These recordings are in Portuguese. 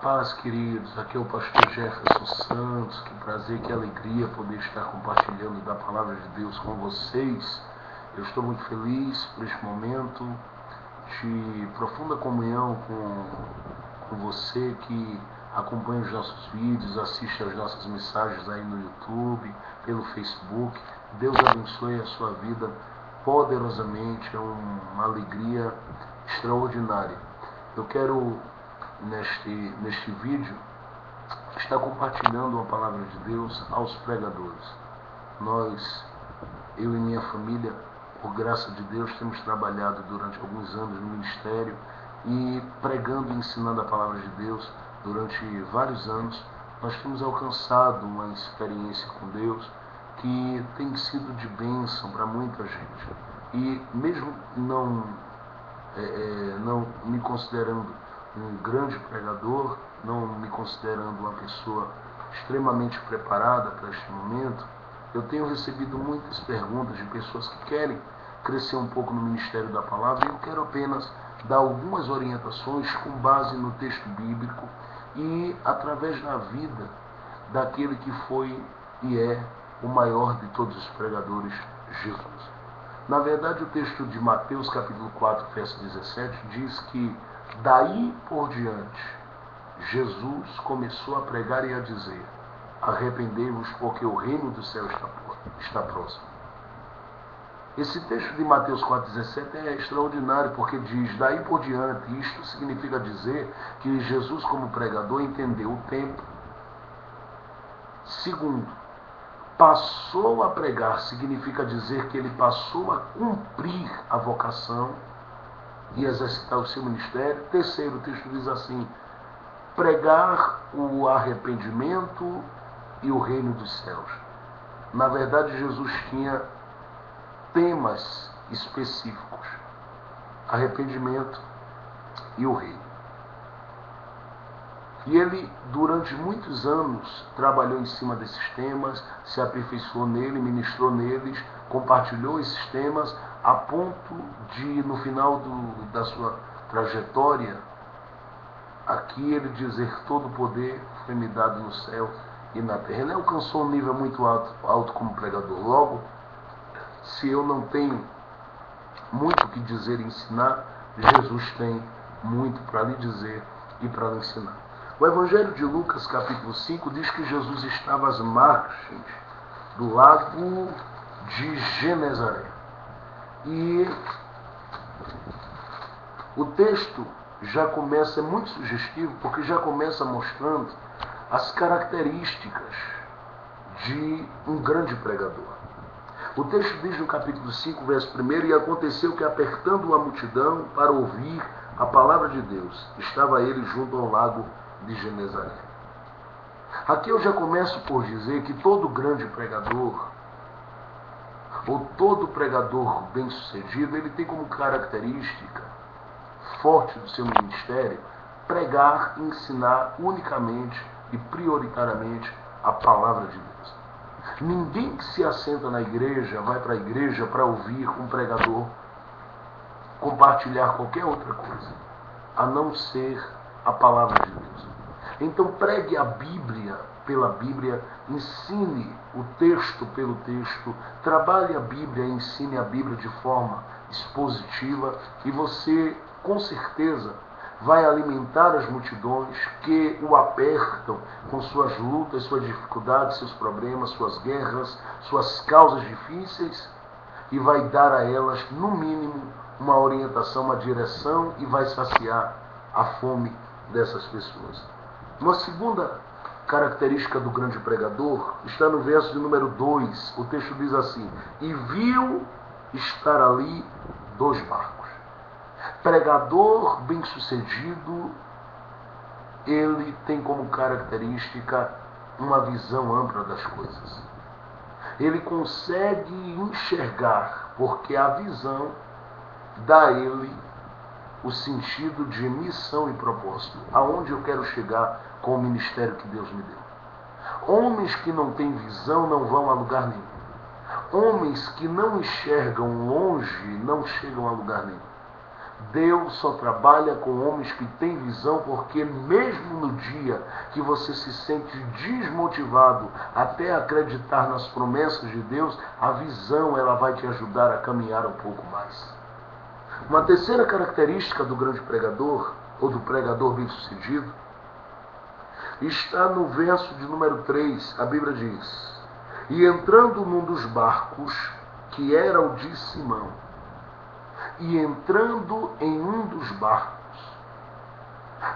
paz, queridos. Aqui é o pastor Jefferson Santos. Que prazer, que alegria poder estar compartilhando da palavra de Deus com vocês. Eu estou muito feliz por este momento de profunda comunhão com você que acompanha os nossos vídeos, assiste às nossas mensagens aí no YouTube, pelo Facebook. Deus abençoe a sua vida poderosamente. É uma alegria extraordinária. Eu quero neste vídeo estar compartilhando a palavra de Deus aos pregadores. Eu e minha família, por graça de Deus, temos trabalhado durante alguns anos no ministério e pregando e ensinando a palavra de Deus durante vários anos. Nós temos alcançado uma experiência com Deus que tem sido de bênção para muita gente. E mesmo não me considerando um grande pregador, não me considerando uma pessoa extremamente preparada para este momento, eu tenho recebido muitas perguntas de pessoas que querem crescer um pouco no ministério da palavra, e eu quero apenas dar algumas orientações com base no texto bíblico e através da vida daquele que foi e é o maior de todos os pregadores, Jesus. Na verdade, o texto de Mateus capítulo 4, verso 17 diz que daí por diante Jesus começou a pregar e a dizer: arrependei-vos, porque o reino do céu está próximo. Esse texto de Mateus 4,17 é extraordinário, porque diz daí por diante. Isto significa dizer que Jesus, como pregador, entendeu o tempo. Segundo, passou a pregar significa dizer que ele passou a cumprir a vocação e exercitar o seu ministério. Terceiro, o texto diz assim: pregar o arrependimento e o reino dos céus. Na verdade, Jesus tinha temas específicos: arrependimento e o reino. E ele, durante muitos anos, trabalhou em cima desses temas, se aperfeiçoou nele, ministrou neles, compartilhou esses temas, a ponto de, no final da sua trajetória, aqui ele dizer: todo o poder foi me dado no céu e na terra. Ele alcançou um nível muito alto como pregador. Logo, se eu não tenho muito o que dizer e ensinar, Jesus tem muito para lhe dizer e para lhe ensinar. O Evangelho de Lucas, capítulo 5, diz que Jesus estava às margens do lago de Genezaré. E o texto já começa, é muito sugestivo, porque já começa mostrando as características de um grande pregador. O texto diz no capítulo 5, verso 1: e aconteceu que, apertando a multidão para ouvir a palavra de Deus, estava ele junto ao lago de Genezaré. Aqui eu já começo por dizer que todo grande pregador, ou todo pregador bem-sucedido, ele tem como característica forte do seu ministério pregar e ensinar unicamente e prioritariamente a palavra de Deus. Ninguém que se assenta na igreja vai para a igreja para ouvir um pregador compartilhar qualquer outra coisa, a não ser a palavra de Deus. Então pregue a Bíblia pela Bíblia, ensine o texto pelo texto, trabalhe a Bíblia e ensine a Bíblia de forma expositiva, e você, com certeza, vai alimentar as multidões que o apertam com suas lutas, suas dificuldades, seus problemas, suas guerras, suas causas difíceis, e vai dar a elas, no mínimo, uma orientação, uma direção, e vai saciar a fome dessas pessoas. Uma segunda característica do grande pregador está no verso de número 2. O texto diz assim: e viu estar ali 2 barcos. Pregador bem-sucedido, ele tem como característica uma visão ampla das coisas. Ele consegue enxergar, porque a visão dá a ele o sentido de missão e propósito. Aonde eu quero chegar com o ministério que Deus me deu. Homens que não têm visão não vão a lugar nenhum. Homens que não enxergam longe não chegam a lugar nenhum. Deus só trabalha com homens que têm visão, porque mesmo no dia que você se sente desmotivado até acreditar nas promessas de Deus, a visão ela vai te ajudar a caminhar um pouco mais. Uma terceira característica do grande pregador, ou do pregador bem-sucedido, está no verso de número 3, a Bíblia diz: e entrando num dos barcos, que era o de Simão, e entrando em um dos barcos,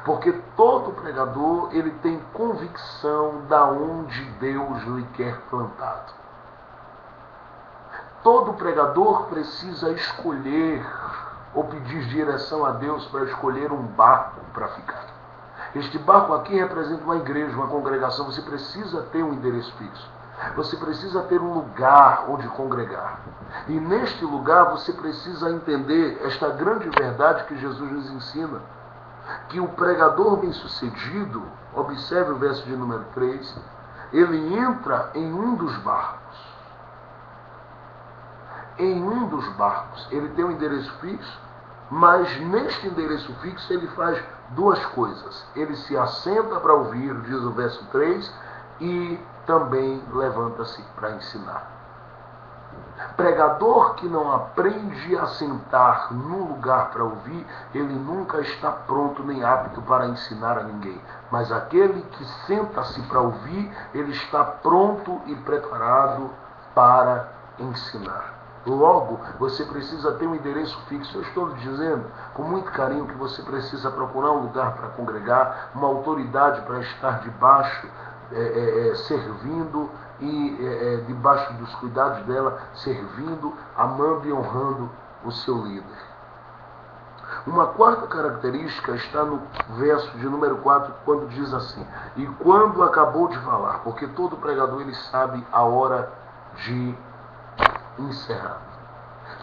porque todo pregador ele tem convicção da onde Deus lhe quer plantado. Todo pregador precisa escolher ou pedir direção a Deus para escolher um barco para ficar. Este barco aqui representa uma igreja, uma congregação. Você precisa ter um endereço fixo. Você precisa ter um lugar onde congregar. E neste lugar você precisa entender esta grande verdade que Jesus nos ensina. Que o pregador bem-sucedido, observe o verso de número 3, ele entra em um dos barcos. Em um dos barcos. Ele tem um endereço fixo, mas neste endereço fixo ele faz duas coisas. Ele se assenta para ouvir, diz o verso 3, e também levanta-se para ensinar. Pregador que não aprende a sentar num lugar para ouvir, ele nunca está pronto nem apto para ensinar a ninguém. Mas aquele que senta-se para ouvir, ele está pronto e preparado para ensinar. Logo, você precisa ter um endereço fixo. Eu estou lhe dizendo com muito carinho que você precisa procurar um lugar para congregar, uma autoridade para estar debaixo, servindo e debaixo dos cuidados dela, servindo, amando e honrando o seu líder. Uma quarta característica está no verso de número 4, quando diz assim: e quando acabou de falar, porque todo pregador ele sabe a hora de encerrar.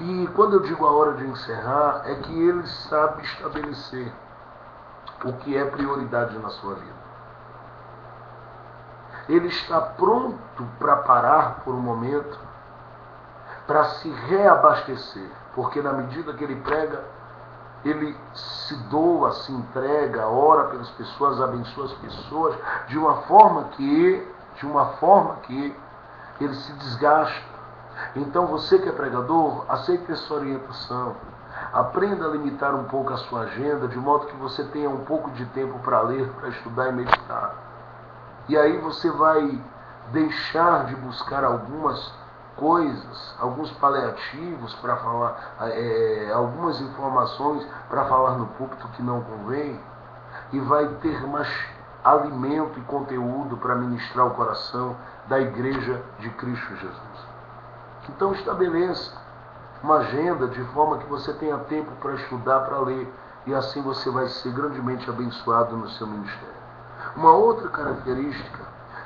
E quando eu digo a hora de encerrar, é que ele sabe estabelecer o que é prioridade na sua vida. Ele está pronto para parar por um momento, para se reabastecer, porque na medida que ele prega, ele se doa, se entrega, ora pelas pessoas, abençoa as pessoas, de uma forma que ele se desgasta. Então você que é pregador, aceite essa orientação. Aprenda a limitar um pouco a sua agenda, de modo que você tenha um pouco de tempo para ler, para estudar e meditar. E aí você vai deixar de buscar algumas coisas, alguns paliativos para falar, algumas informações para falar no púlpito que não convém, e vai ter mais alimento e conteúdo para ministrar o coração da igreja de Cristo Jesus. Então estabeleça uma agenda de forma que você tenha tempo para estudar, para ler, e assim você vai ser grandemente abençoado no seu ministério. Uma outra característica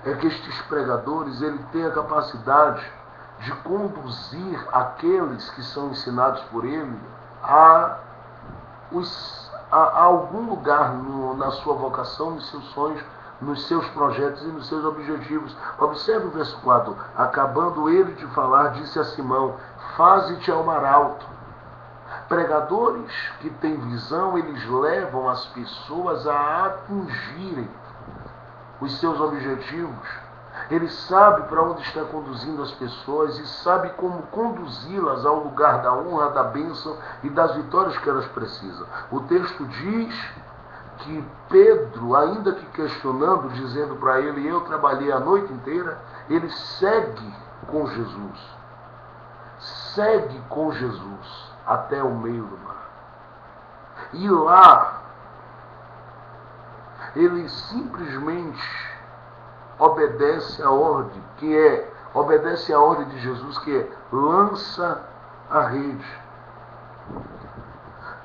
é que estes pregadores ele têm a capacidade de conduzir aqueles que são ensinados por ele a algum lugar na sua vocação, nos seus sonhos, nos seus projetos e nos seus objetivos. Observe o verso 4. Acabando ele de falar, disse a Simão: faze-te ao mar alto. Pregadores que têm visão, eles levam as pessoas a atingirem os seus objetivos. Ele sabe para onde está conduzindo as pessoas e sabe como conduzi-las ao lugar da honra, da bênção e das vitórias que elas precisam. O texto diz que Pedro, ainda que questionando, dizendo para ele: eu trabalhei a noite inteira, ele segue com Jesus. Segue com Jesus até o meio do mar. E lá, ele simplesmente obedece a ordem, obedece a ordem de Jesus, que é: lança a rede.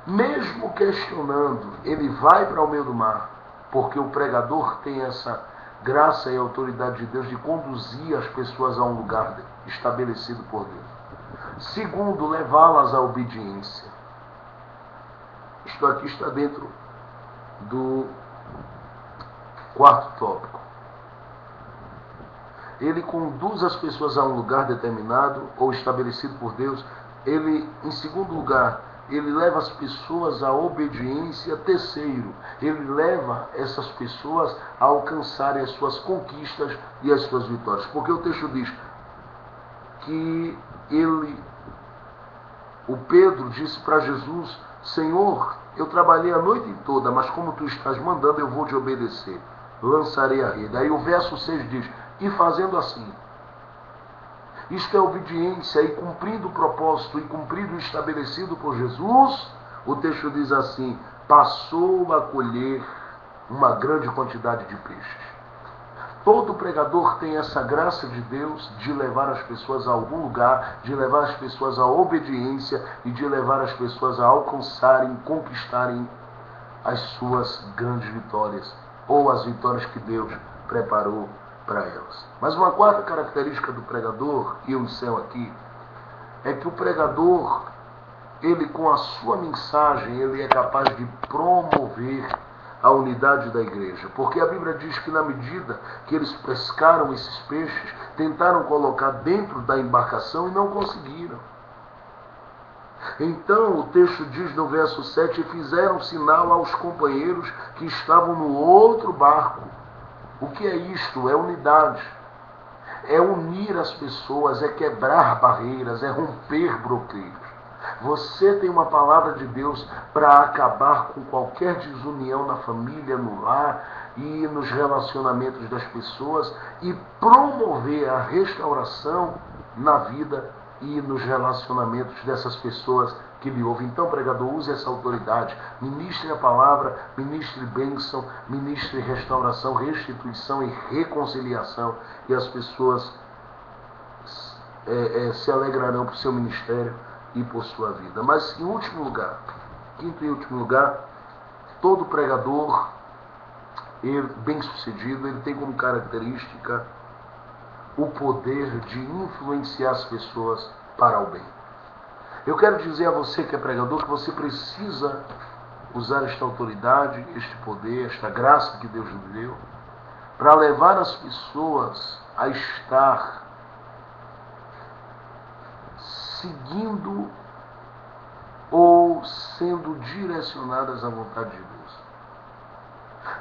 Mesmo questionando, ele vai para o meio do mar, porque o pregador tem essa graça e autoridade de Deus de conduzir as pessoas a um lugar estabelecido por Deus. Segundo, levá-las à obediência. Isto aqui está dentro do quarto tópico. Ele conduz as pessoas a um lugar determinado ou estabelecido por Deus. Ele, em segundo lugar, ele leva as pessoas à obediência. Terceiro, ele leva essas pessoas a alcançarem as suas conquistas e as suas vitórias. Porque o texto diz que o Pedro disse para Jesus: Senhor, eu trabalhei a noite toda, mas como tu estás mandando, eu vou te obedecer. Lançarei a rede. Aí o verso 6 diz: e fazendo assim. Isto é obediência, e cumprindo o propósito e cumprindo o estabelecido por Jesus, o texto diz assim: passou a colher uma grande quantidade de peixes. Todo pregador tem essa graça de Deus de levar as pessoas a algum lugar, de levar as pessoas à obediência e de levar as pessoas a alcançarem, conquistarem as suas grandes vitórias, ou as vitórias que Deus preparou para elas. Mas uma quarta característica do pregador, e eu encerro aqui, é que o pregador, ele com a sua mensagem, ele é capaz de promover a unidade da igreja. Porque a Bíblia diz que na medida que eles pescaram esses peixes, tentaram colocar dentro da embarcação e não conseguiram. Então o texto diz no verso 7, fizeram sinal aos companheiros que estavam no outro barco. O que é isto? É unidade. É unir as pessoas, é quebrar barreiras, é romper bloqueios. Você tem uma palavra de Deus para acabar com qualquer desunião na família, no lar e nos relacionamentos das pessoas e promover a restauração na vida e nos relacionamentos dessas pessoas que lhe ouvem. Então, pregador, use essa autoridade, ministre a palavra, ministre bênção, ministre restauração, restituição e reconciliação, e as pessoas se alegrarão por seu ministério e por sua vida. Mas, em último lugar, quinto e último lugar, todo pregador bem-sucedido, ele tem como característica o poder de influenciar as pessoas para o bem. Eu quero dizer a você que é pregador que você precisa usar esta autoridade, este poder, esta graça que Deus lhe deu, para levar as pessoas a estar seguindo ou sendo direcionadas à vontade de Deus.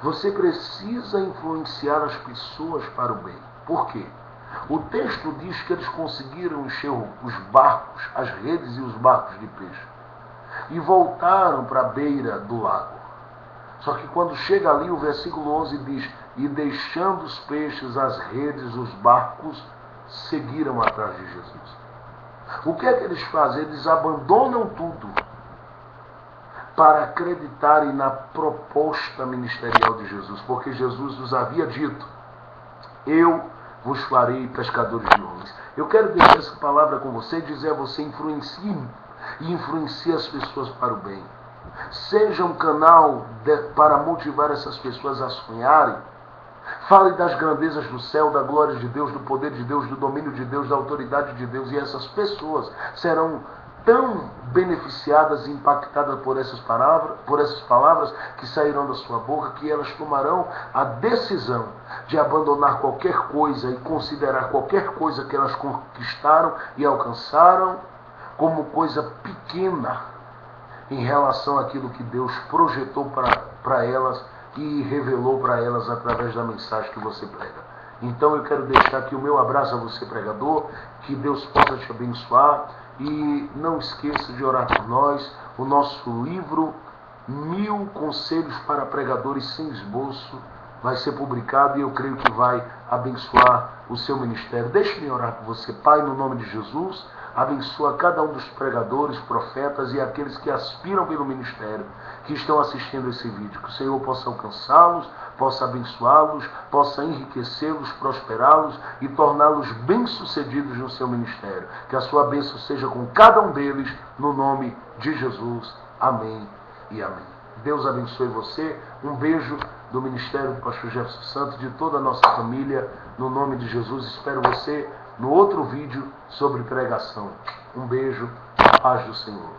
Você precisa influenciar as pessoas para o bem. Por quê? O texto diz que eles conseguiram encher os barcos, as redes e os barcos de peixe, e voltaram para a beira do lago. Só que quando chega ali, o versículo 11 diz: e deixando os peixes, as redes, os barcos, seguiram atrás de Jesus. O que é que eles fazem? Eles abandonam tudo para acreditarem na proposta ministerial de Jesus, porque Jesus nos havia dito: eu vos farei pescadores de homens. Eu quero deixar essa palavra com você e dizer a você: influencie as pessoas para o bem. Seja um canal para motivar essas pessoas a sonharem. Fale das grandezas do céu, da glória de Deus, do poder de Deus, do domínio de Deus, da autoridade de Deus, e essas pessoas serão tão beneficiadas e impactadas por essas palavras que sairão da sua boca, que elas tomarão a decisão de abandonar qualquer coisa e considerar qualquer coisa que elas conquistaram e alcançaram como coisa pequena em relação àquilo que Deus projetou para elas e revelou para elas através da mensagem que você prega. Então eu quero deixar aqui o meu abraço a você, pregador, que Deus possa te abençoar, e não esqueça de orar por nós. O nosso livro 1000 Conselhos para Pregadores Sem Esboço vai ser publicado e eu creio que vai abençoar o seu ministério. Deixe-me orar por você. Pai, no nome de Jesus, abençoa cada um dos pregadores, profetas e aqueles que aspiram pelo ministério, que estão assistindo esse vídeo. Que o Senhor possa alcançá-los, possa abençoá-los, possa enriquecê-los, prosperá-los e torná-los bem-sucedidos no seu ministério. Que a sua bênção seja com cada um deles, no nome de Jesus. Amém e amém. Deus abençoe você. Um beijo do Ministério do Pastor Jefferson Santos, de toda a nossa família, no nome de Jesus. Espero você no outro vídeo sobre pregação. Um beijo, a paz do Senhor.